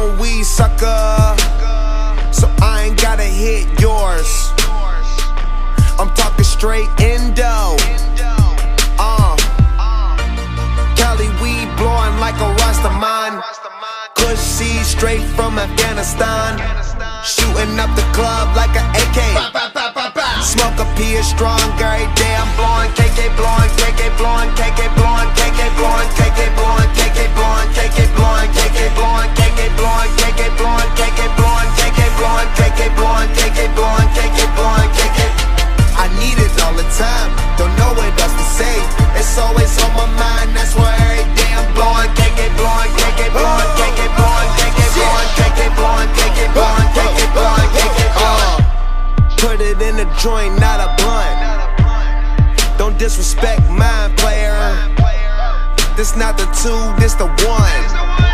on weed, sucker, so I ain't gotta hit yours. I'm talking straight endo. Cali weed blowing like a Rastaman. Kush seed straight from Afghanistan. Shooting up the club like an AK. Smoke a P is strong every day. I'm blowing KK, blowing KK, blowing KK, blowing KK, blowing KK, blowing KK, blowing KK, blowing KK, blowing KK, blowing KK, blowing KK, blowing KK, blowing KK, blowing KK, blowing KK, blowing KK. I need it all the time, don't know what else to say. It's always on my mind, that's why every day I'm blowing KK, blowing KK, blowing KK, blowing KK, blowing KK, blowing KK, blowing KK, blowing KK. Put it in a joint, not a blunt. Don't disrespect mine, player. This not the two, this the one.